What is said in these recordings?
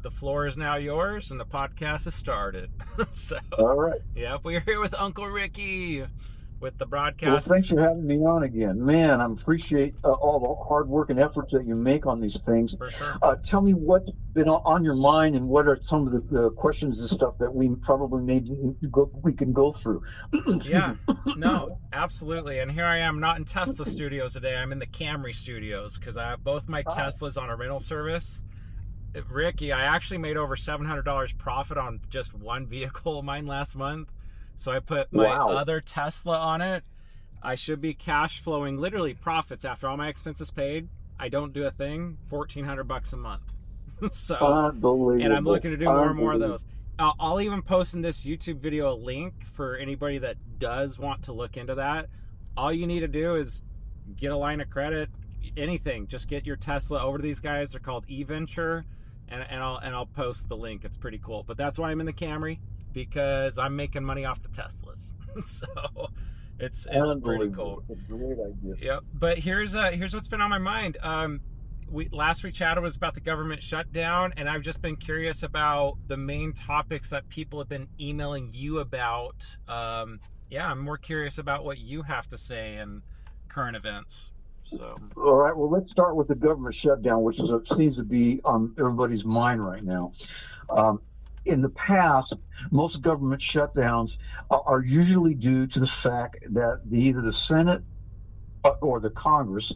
the floor is now yours, and the podcast has started. So, All right. yep, we're here with Uncle Ricky with the Well, broadcast. thanks for having me on again. Man, I appreciate all the hard work and efforts that you make on these things. For sure. Tell me what's been on your mind and what are some of the questions and stuff that we probably we can go through. Excuse Yeah, me. no, absolutely. And here I am, not in Tesla studios today. I'm in the Camry studios because I have both my Ah, Teslas on a rental service. Ricky, I actually made over $700 profit on just one vehicle of mine last month. So I put my wow. other Tesla on it. I should be cash flowing literally profits after all my expenses paid. I don't do a thing, $1,400 a month. So, and I'm Unbelievable. looking to do more and more of Unbelievable. those. I'll even post in this YouTube video a link for anybody that does want to look into that. All you need to do is get a line of credit, anything. Just get your Tesla over to these guys. They're called eVenture, and I'll post the link. It's pretty cool. But that's why I'm in the Camry, because I'm making money off the Teslas. So it's pretty Unbelievable. cool. It's a great idea. Yep. But here's what's been on my mind. We chatted was about the government shutdown, and I've just been curious about the main topics that people have been emailing you about. Yeah, I'm more curious about what you have to say in current events. So All right. Well, let's start with the government shutdown, which seems to be on everybody's mind right now. Um, in the past, most government shutdowns are usually due to the fact that either the Senate or the Congress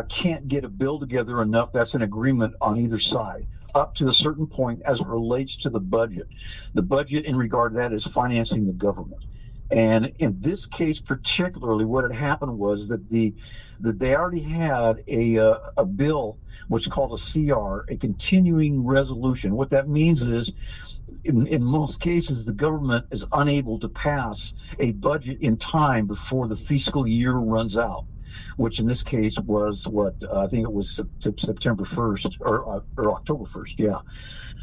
can't get a bill together enough that's an agreement on either side up to a certain point as it relates to the budget. The budget in regard to that is financing the government. And in this case, particularly, what had happened was that they already had a bill which is called a CR, a continuing resolution. What that means is, in most cases, the government is unable to pass a budget in time before the fiscal year runs out, which in this case was I think it was September 1st or October 1st. Yeah.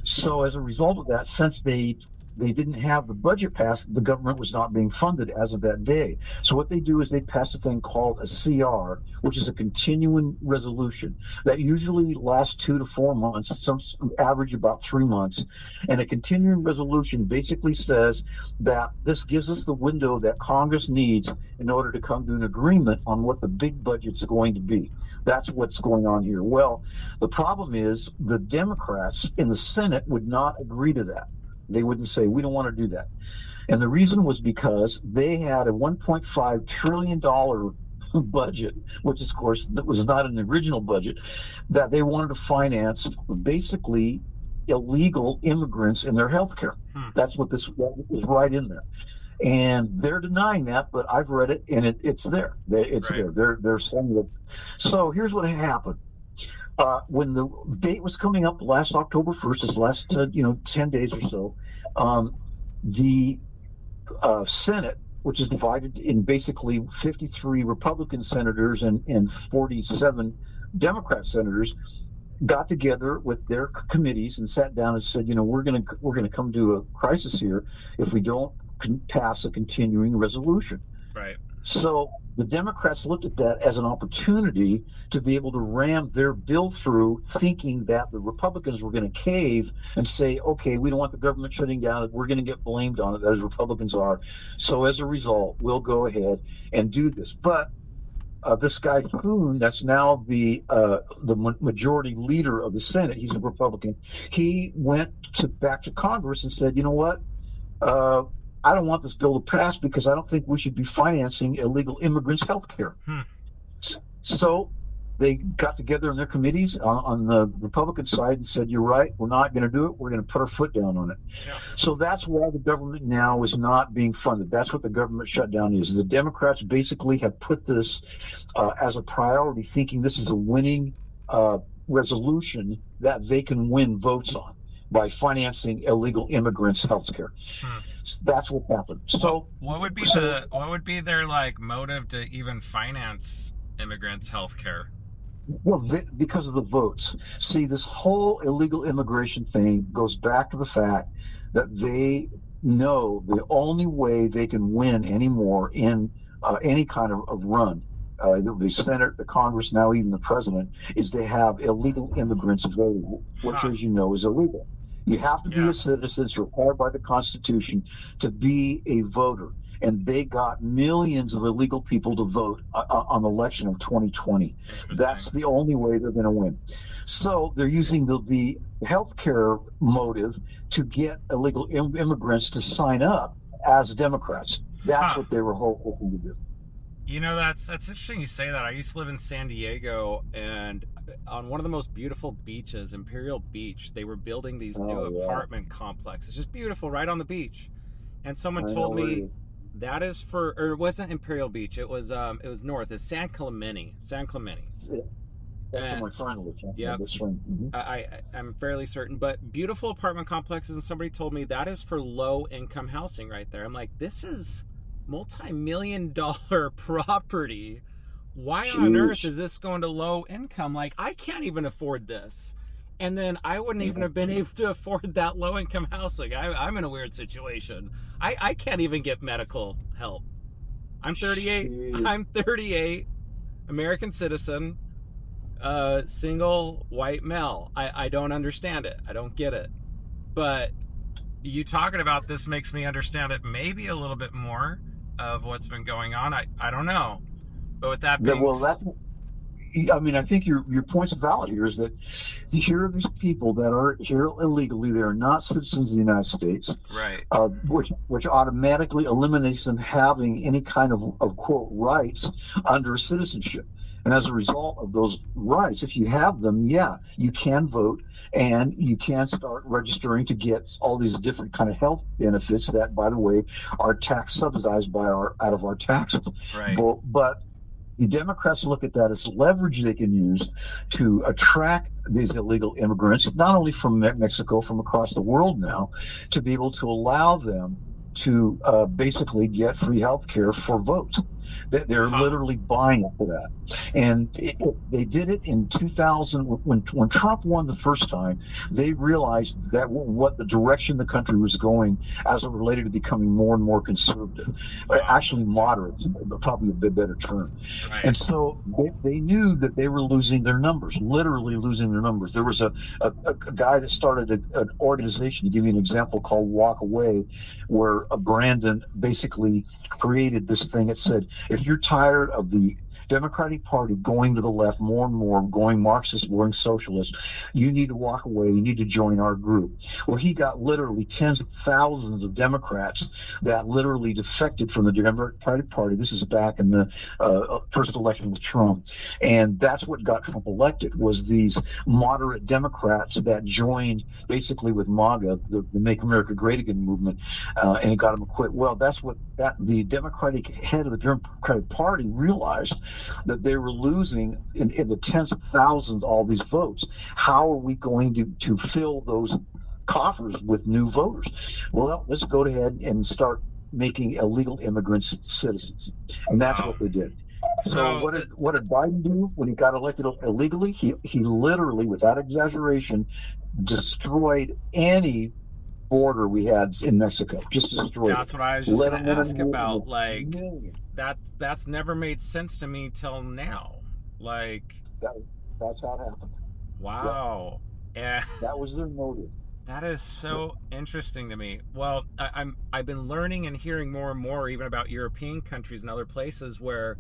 So as a result of that, since they didn't have the budget passed, the government was not being funded as of that day. So what they do is they pass a thing called a CR, which is a continuing resolution that usually lasts 2 to 4 months, some average about 3 months. And a continuing resolution basically says that this gives us the window that Congress needs in order to come to an agreement on what the big budget's going to be. That's what's going on here. Well, the problem is the Democrats in the Senate would not agree to that. They wouldn't say, we don't want to do that. And the reason was because they had a $1.5 trillion budget, which, of course, that was not an original budget, that they wanted to finance basically illegal immigrants in their health care. That's what this was right in there. And they're denying that, but I've read it, and it's there. It's right. there. They're saying that. So here's what happened. When the date was coming up last October 1st, this last 10 days or so, the Senate, which is divided in basically 53 Republican senators and 47 Democrat senators, got together with their committees and sat down and said, we're going to come to a crisis here if we don't pass a continuing resolution. Right. So the Democrats looked at that as an opportunity to be able to ram their bill through, thinking that the Republicans were going to cave and say, okay, we don't want the government shutting down. We're going to get blamed on it, as Republicans are. So as a result, we'll go ahead and do this. But this guy Thune, that's now the majority leader of the Senate, he's a Republican, he went back to Congress and said, you know what? I don't want this bill to pass because I don't think we should be financing illegal immigrants' health care. So they got together in their committees on the Republican side and said, you're right, we're not going to do it. We're going to put our foot down on it. Yeah. So that's why the government now is not being funded. That's what the government shutdown is. The Democrats basically have put this as a priority, thinking this is a winning resolution that they can win votes on by financing illegal immigrants' health care. That's what happened. So what would be their motive to even finance immigrants' health care? Well, because of the votes. See, this whole illegal immigration thing goes back to the fact that they know the only way they can win anymore in any kind of run the Senate, the Congress, now even the president, is to have illegal immigrants voting, which, Huh. as you know, is illegal. You have to be Yeah. a citizen. It's required by the Constitution to be a voter. And they got millions of illegal people to vote on the election of 2020. Interesting. That's the only way they're going to win. So they're using the healthcare motive to get illegal immigrants to sign up as Democrats. That's Huh. what they were hoping to do. You know, that's interesting you say that. I used to live in San Diego, and on one of the most beautiful beaches, Imperial Beach, they were building these new Oh yeah, apartment complexes. Just beautiful right on the beach. And someone I know told where it me is. that is for, or it wasn't Imperial Beach. It was north. It's San Clemente. San Clemente. That's where And my friend lives. My yep, best friend. Mm-hmm. I'm fairly certain, but beautiful apartment complexes. And somebody told me that is for low income housing right there. I'm like, this is multi-million dollar property. Why on earth Jeez. is this going to low income? Like, I can't even afford this. And then I wouldn't even Yeah. have been able to afford that low income housing. I'm in a weird situation. I can't even get medical help. I'm 38. Jeez. I'm 38, American citizen, single white male. I don't understand it. I don't get it. But you talking about this makes me understand it maybe a little bit more of what's been going on. I don't know. But with that That, being well, that I mean, I think your point's valid here. Is that here are these people that are here illegally? They are not citizens of the United States, right, which automatically eliminates them having any kind of quote rights under citizenship. And as a result of those rights, if you have them, yeah, you can vote and you can start registering to get all these different kind of health benefits that, by the way, are tax subsidized by our out of our taxes. right. But the Democrats look at that as leverage they can use to attract these illegal immigrants, not only from Mexico, from across the world now, to be able to allow them to basically get free health care for votes. They're Huh. literally buying it for that. And they did it in 2000 when Trump won the first time. They realized that what the direction the country was going as it related to becoming more and more conservative, Wow. actually moderate, probably a bit better term. Right. And so they knew that they were losing their numbers, literally losing their numbers. There was a guy that started an organization, to give you an example, called Walk Away, where Brandon basically created this thing. It said, if you're tired of the Democratic Party going to the left more and more, going Marxist, going socialist, you need to walk away. You need to join our group. Well, he got literally tens of thousands of Democrats that literally defected from the Democratic Party. This is back in the first election with Trump, and that's what got Trump elected. Was these moderate Democrats that joined basically with MAGA, the Make America Great Again movement, and it got him acquitted. Well, that's what that the Democratic head of the Democratic Party realized, that they were losing in the tens of thousands all these votes. How are we going to fill those coffers with new voters? Well, let's go ahead and start making illegal immigrants citizens, and that's Wow. what they did. So So what did Biden do when he got elected illegally? He literally, without exaggeration, destroyed any border we had in Mexico. Just destroyed it. that's what I was just Let gonna them in ask in about. Like, millions. that's never made sense to me till now. Like, That, that's how it happened. Yep, wow. Yeah. that was their motive. That is So, so interesting to me. Well, I've been learning and hearing more and more even about European countries and other places where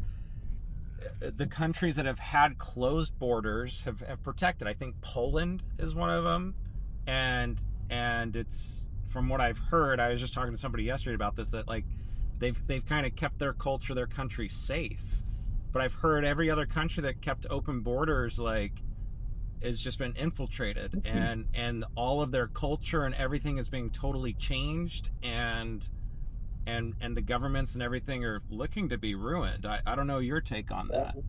the countries that have had closed borders have protected. I think Poland is one of them, and it's from what I've heard. I was just talking to somebody yesterday about this, that like they've kind of kept their culture, their country safe. But I've heard every other country that kept open borders like has just been infiltrated, and all of their culture and everything is being totally changed, and the governments and everything are looking to be ruined. I don't know your take on that, that.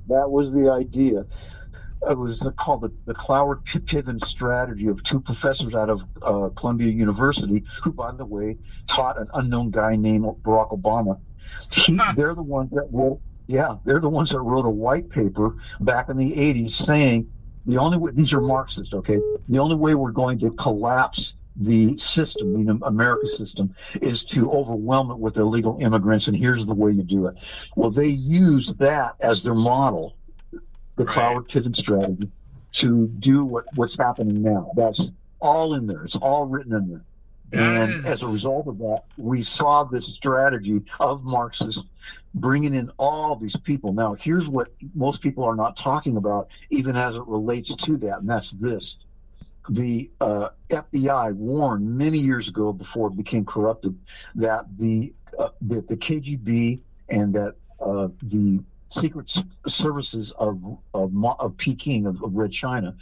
that was the idea. It was called the Cloward Piven strategy of two professors out of Columbia University, who, by the way, taught an unknown guy named Barack Obama. They're the ones that wrote, yeah, they're the ones that wrote a white paper back in the 80s saying the only way, these are Marxists, okay? The only way we're going to collapse the system, the American system, is to overwhelm it with illegal immigrants, and here's the way you do it. Well, they use that as their model, the Right. Cloward-Piven strategy, to do what's happening now. That's all in there. It's all written in there. That And as a is. result of that, we saw this strategy of Marxists bringing in all these people. Now, here's what most people are not talking about, even as it relates to that, and that's this. The FBI warned many years ago, before it became corrupted, that the KGB and that the secret services of Peking, of Red China,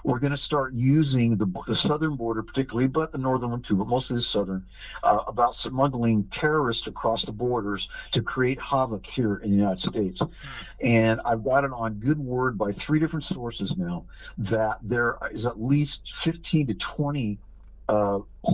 we're going to start using the southern border, particularly, but the northern one too, but mostly the southern, about smuggling terrorists across the borders to create havoc here in the United States. And I've got it on good word by 3 different sources now that there is at least 15 to 20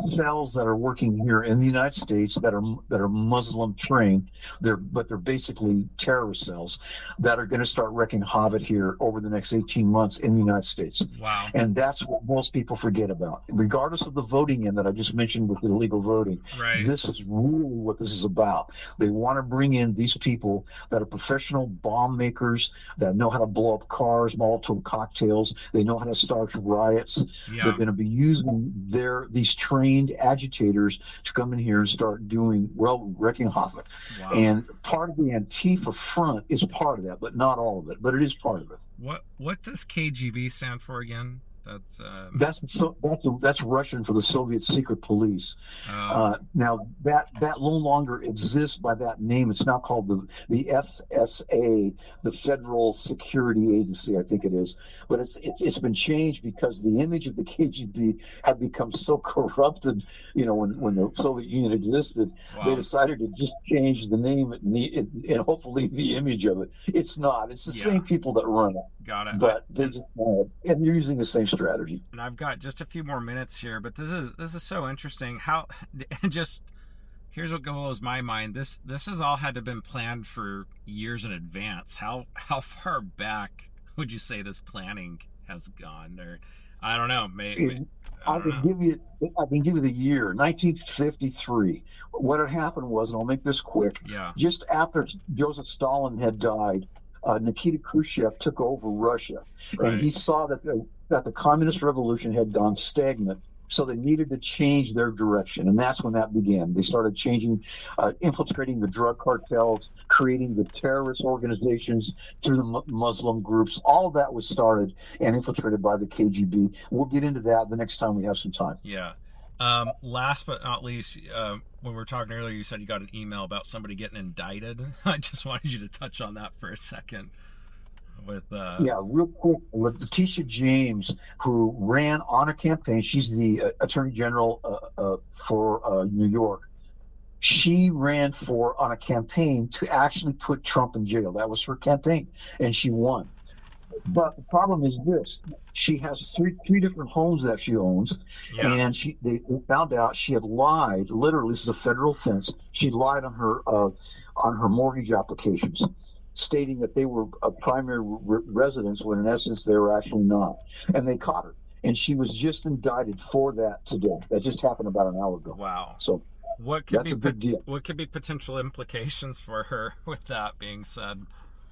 cells that are working here in the United States that are Muslim trained. They're basically terrorist cells that are going to start wreaking havoc here over the next 18 months in the United States. Wow. And that's what most people forget about. Regardless of the voting in that I just mentioned with illegal voting, Right. this is really what this is about. They want to bring in these people that are professional bomb makers, that know how to blow up cars, Molotov cocktails. They know how to start riots. Yeah. They're going to be using these trained agitators to come in here and start wrecking havoc. Wow. And part of the Antifa front is part of that, but not all of it. But it is part of it. What does KGB stand for again? That's Russian for the Soviet secret police. Now that no longer exists by that name. It's now called the FSA, the Federal Security Agency, I think it is. But it's been changed because the image of the KGB had become so corrupted. When the Soviet Union existed, wow. They decided to just change the name and hopefully the image of it. It's not. It's the same people that run it. Got it. But and they're using the same strategy. And I've got just a few more minutes here, but this is so interesting. How just here's what blows my mind. This has all had to have been planned for years in advance. How far back would you say this planning has gone? Or I don't know. I can give you the year 1953. What had happened was, and I'll make this quick. Yeah. Just after Joseph Stalin had died, Nikita Khrushchev took over Russia, right. And he saw that the communist revolution had gone stagnant. So they needed to change their direction, and that's when that began. They started infiltrating the drug cartels, creating the terrorist organizations through the Muslim groups. All of that was started and infiltrated by the KGB. We'll get into that the next time we have some time. Yeah. Last but not least, when we were talking earlier, you said you got an email about somebody getting indicted. I just wanted you to touch on that for a second. Real quick, with Letitia James, who ran on a campaign. She's the Attorney General for New York. She ran on a campaign to actually put Trump in jail. That was her campaign, and she won. But the problem is this: she has three different homes that she owns, and they found out she had lied. Literally, this is a federal offense. She lied on her mortgage applications, stating that they were a primary residence when in essence they were actually not. And they caught her. And she was just indicted for that today. That just happened about an hour ago. Wow. So that's a big deal. What could be potential implications for her with that being said?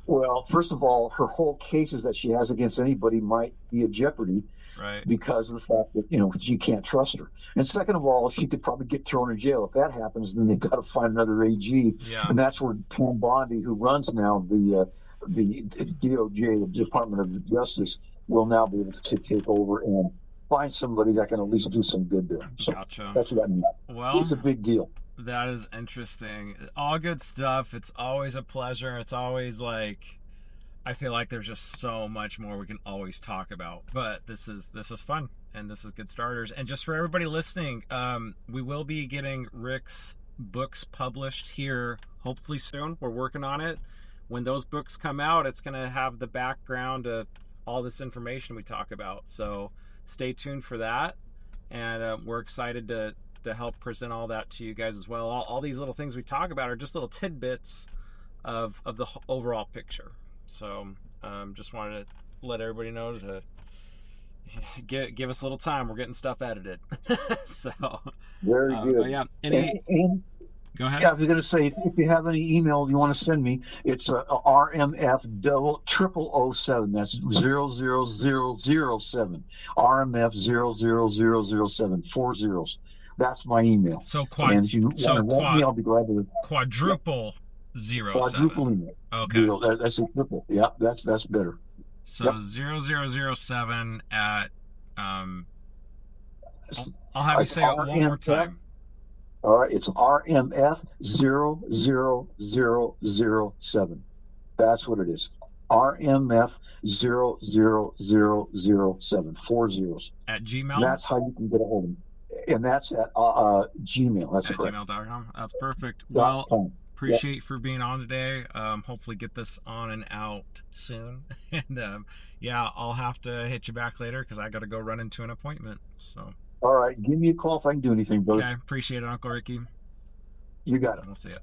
Well, first of all, her whole cases that she has against anybody might be at jeopardy. Right. Because of the fact that, you can't trust her. And second of all, she could probably get thrown in jail. If that happens, then they've got to find another AG. Yeah. And that's where Pam Bondi, who runs now the DOJ, the Department of Justice, will now be able to take over and find somebody that can at least do some good there. So gotcha. That's what I mean. Well, it's a big deal. That is interesting. All good stuff. It's always a pleasure. It's always I feel like there's just so much more we can always talk about, but this is fun and this is good starters. And just for everybody listening, we will be getting Rick's books published here hopefully soon. We're working on it. When those books come out, it's going to have the background of all this information we talk about. So stay tuned for that. And we're excited to help present all that to you guys as well. All these little things we talk about are just little tidbits of the overall picture. So just wanted to let everybody know to give us a little time. We're getting stuff edited. So, Very but good. yeah. And Go ahead. yeah, I was going to say, if you have any email you want to send me, it's RMF double triple O seven. That's 00007. RMF 00007. 4 zeros. That's my email. So And if you want to write me, I'll be glad to. Yeah, quadruple 07. quadrupling it. Okay. Zero. That's a triple. Yeah, that's better. Yep. So 0007 at I'll have you It's say it one more RMF. time. All right, it's RMF 00007. That's what it is. RMF 00007. 4 zeros. At And Gmail? that's how you can get a hold of me. And that's at Gmail. That's At correct. gmail.com. That's perfect. Dot Well, com. Yep. appreciate for being on today. Hopefully get this on and out soon. And yeah, I'll have to hit you back later because I got to go run into an appointment. So, All right. Give me a call if I can do anything, brother. okay. Appreciate it, Uncle Ricky. You got it. We'll see you.